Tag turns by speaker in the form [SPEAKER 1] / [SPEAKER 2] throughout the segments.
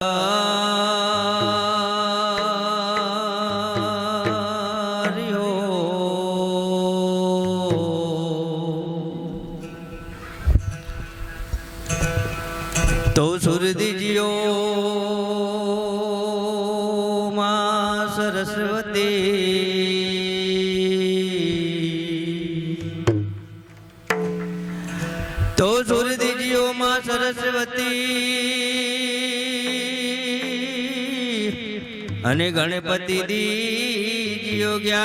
[SPEAKER 1] तो सुरदिजियो मां सरस्वती तो सुरदिजियो मां सरस्वती अने गणपति दीजियो ज्ञान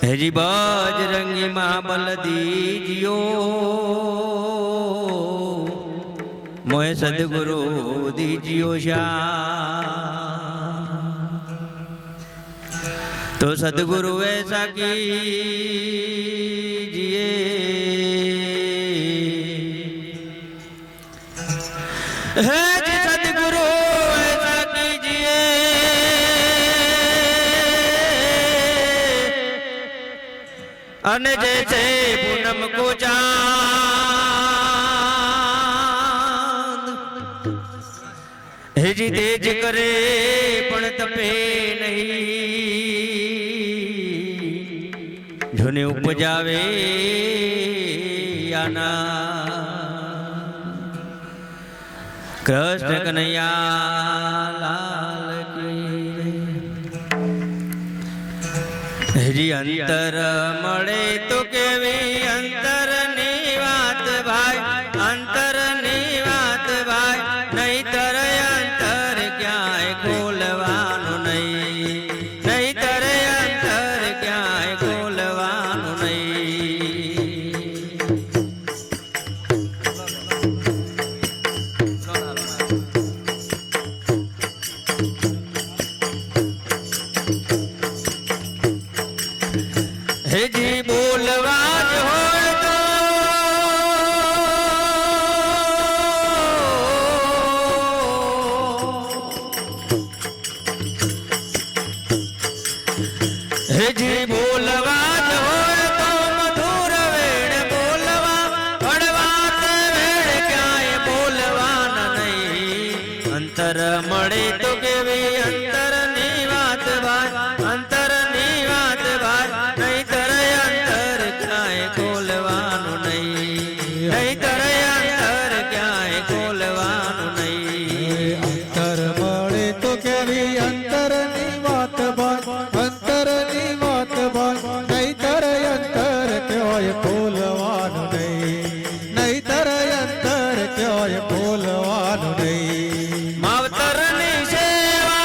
[SPEAKER 1] हेजी बजरंगी महाबल दीजियो मोहे सदगुरु दीजियो श्याम। तो सदगुरु ऐसा कीजिए है जी सदगुरु ऐसा कीजिए अने जैसे पूनम को चांद हेजी तेज करे पण तपे नहीं जोने उपजावे आना कृष्ण कन्हैया लाल की हेजी अंतर मळे तो केवी अंतर नी वात भाई अंतर नी वात भाई नहीतर अंतर क्यांय खोलवानु नहीं नहीतर अंतर क्यांय खोलवानु नहीं। हेजी बोलवाज होय तो हेजी बोलवाज होय तो मधुर वेण बोलवा हड़वात वेण क्यांय बोलवान नहीं अंतर मळे तो केवी अंतर नी वात भाई अंतर नी वात भाई नहीतर अंतर क्यांय खोलवानु नहीं नहीतर अंतर क्यांय खोलवानु नहीं।
[SPEAKER 2] अंतर मळे तो केवी अंतर नी वात भाई अंतर नी वात भाई नहीतर अंतर क्यांय खोलवानु नहीं नहीतर अंतर क्यांय खोलवानु नहीं।
[SPEAKER 1] मावतરની સેવા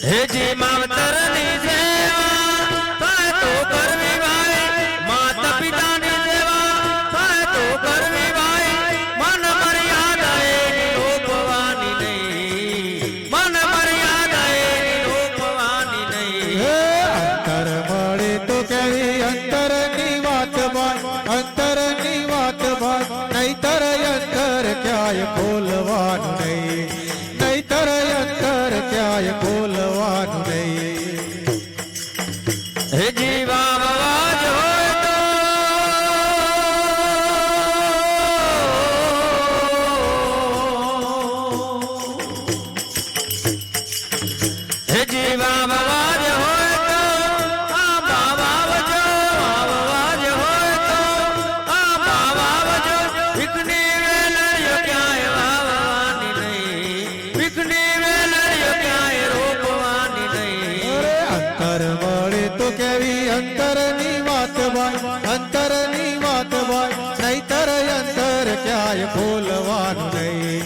[SPEAKER 1] हेजी मावतરની સેવા થાય તો કરવી ભાઈ માતા પિતાની સેવા થાય તો કરવી ભાઈ મન મર્યાદા એની લોપવાની નહીં મન મર્યાદા એની લોપવાની નહીં।
[SPEAKER 2] अंतर मळे तो केवी अंतर नी वात भाई अंतर नी वात भाई नहीतर अंतर क्यांय खोलवानु नहीं नहीतर अंतर क्यांय खोलवानु नहीं।
[SPEAKER 1] हेजी वाववाज होय तो हेजी वाववाज होय तो आंबा वावजो वाववाज होय तो आंबा वावजो विकनी वेलड़ियो क्यांय वाववानी नहीं विकनी वेलड़ियो क्यांय रोपवानी नहीं।
[SPEAKER 2] अंतर मळे तो केवी अंतर नी वात भाई अंतर नी वात भाई नहीतर अंतर क्यांय खोलवानु नहीं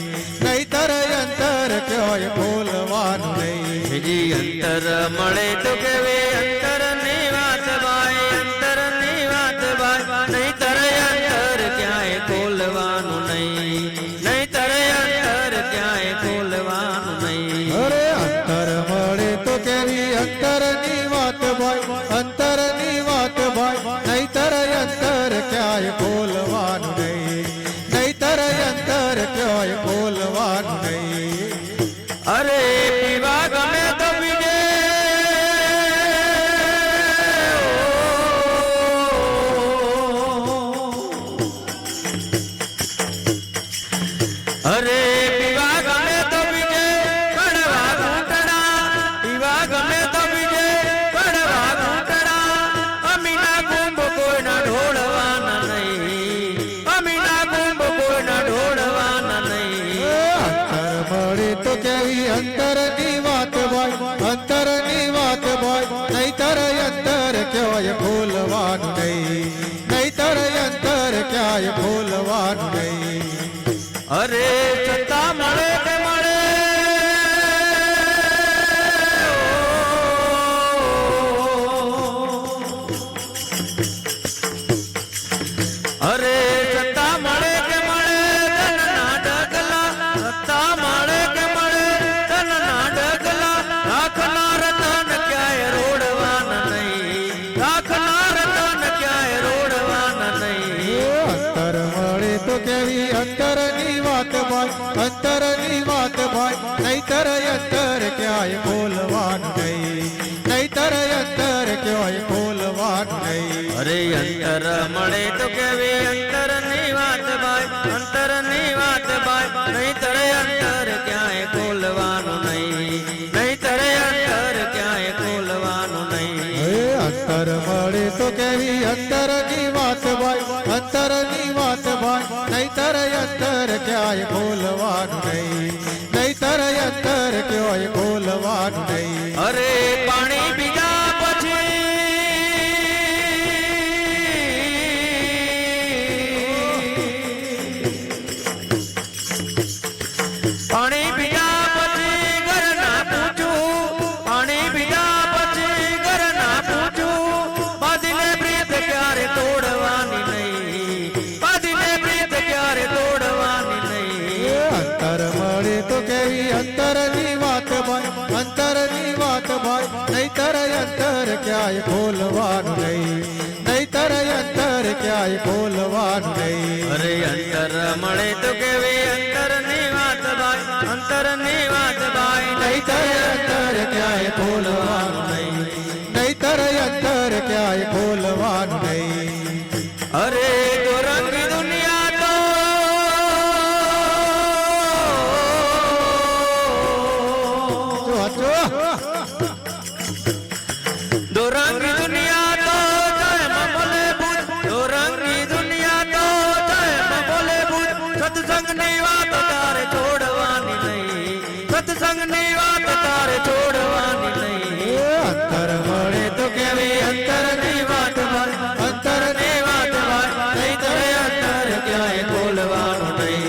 [SPEAKER 2] नहीतर अंतर क्यांय खोलवानु नहीं।
[SPEAKER 1] हेजी अंतर मळे तो केवे अंतर नी वात भाई अंतर नी वात भाई नहीतर अंतर क्यांय खोलवानु नहीं नहीतर अंतर क्यांय खोलवानु नहीं।
[SPEAKER 2] अरे अंतर मळे तो केवी अंतर नी वात भाई अंतर नी वात भाई नहीतर अंतर क्यांय खोलवानु नहीं नहीतर अंतर क्यांय खोलवानु नहीं।
[SPEAKER 1] अरे पीवा
[SPEAKER 2] ખોલવાનું નહીં, નહીતર અંતર ક્યાંય ખોલવાનું નહીં.
[SPEAKER 1] અરે સત્તા મળે કે મળે અરે સત્તા મળે કે મળે ધનના ઢગલા, સત્તા મળે કે મળે ધનના ઢગલા, રાખના રતન ક્યાંય રોડવાના નહીં, રાખના રતન ક્યાંય રોડવાના નહીં.
[SPEAKER 2] અંતર મળે તો કેવી અંતરની વાત ભાઈ, અંતરની વાત ભાઈ, નહીતર અંતર ક્યાંય ખોલવાનું નહીં, નહીતર અંતર ક્યાંય ખોલવાનું નહીં.
[SPEAKER 1] અરે અંતર મળે તો કેવી અંતરની વાત ભાઈ, અંતરની વાત ભાઈ, નહીતર અંતર ક્યાંય ખોલવાનું નહીં, નહીતર અંતર ક્યાંય ખોલવાનું નહીં.
[SPEAKER 2] અંતર મળે તો કેવી અંતરની વાત ભાઈ, અંતરની વાત ભાઈ, નહીતર અંતર ક્યાંય ખોલવાનું નહીં, નહીતર અંતર ક્યાંય ખોલવાનું નહીં.
[SPEAKER 1] અરે પાણી પીધા પછી પાણી પીધા પછી ઘર ના પૂછું, પાણી પીધા પછી ઘર ના પૂછું, બાંધીને પ્રીત ક્યારે તોડવાની નહીં, બાંધીને પ્રીત ક્યારે તોડવાની નહીં.
[SPEAKER 2] અંતર મળે તો કેવી અંતરની વાત ભાઈ, અંતરની વાત ભાઈ, નહીતર અંતર ક્યાંય ખોલવાનું નહીં, નહીતર અંતર ક્યાંય ખોલવાનું નહીં.
[SPEAKER 1] અરે અંતર મળે તો કેવી અંતરની વાત ભાઈ, અંતરની વાત ભાઈ,
[SPEAKER 2] નહીતર અંતર ક્યાંય ખોલવાનું નહીં, નહીતર અંતર ક્યાંય ખોલવાનું નહીં.
[SPEAKER 1] અરે તો રંગી દુનિયા તો દો રંગી દુનિયા તો જયમાં બોલે ભૂત, દો રંગી દુનિયા તો જયમાં બોલે ભૂત, સત્સંગની વાત તારે છોડવાની નહીં, સત્સંગની વાત તારે છોડવાની નહીં.
[SPEAKER 2] અંતર મળે
[SPEAKER 1] તો કેવી અંતરની વાત ભાઈ, અંતરની વાત ભાઈ, નહીતર અંતર ક્યાંય ખોલવાનું નહીં,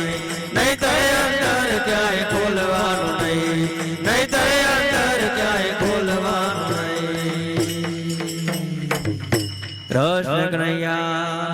[SPEAKER 1] નહીતર અંતર ક્યાંય ખોલવાનું નહીં, નહીતર અંતર ક્યાંય ખોલવાનું નહીં. કૃષ્ણ કનૈયા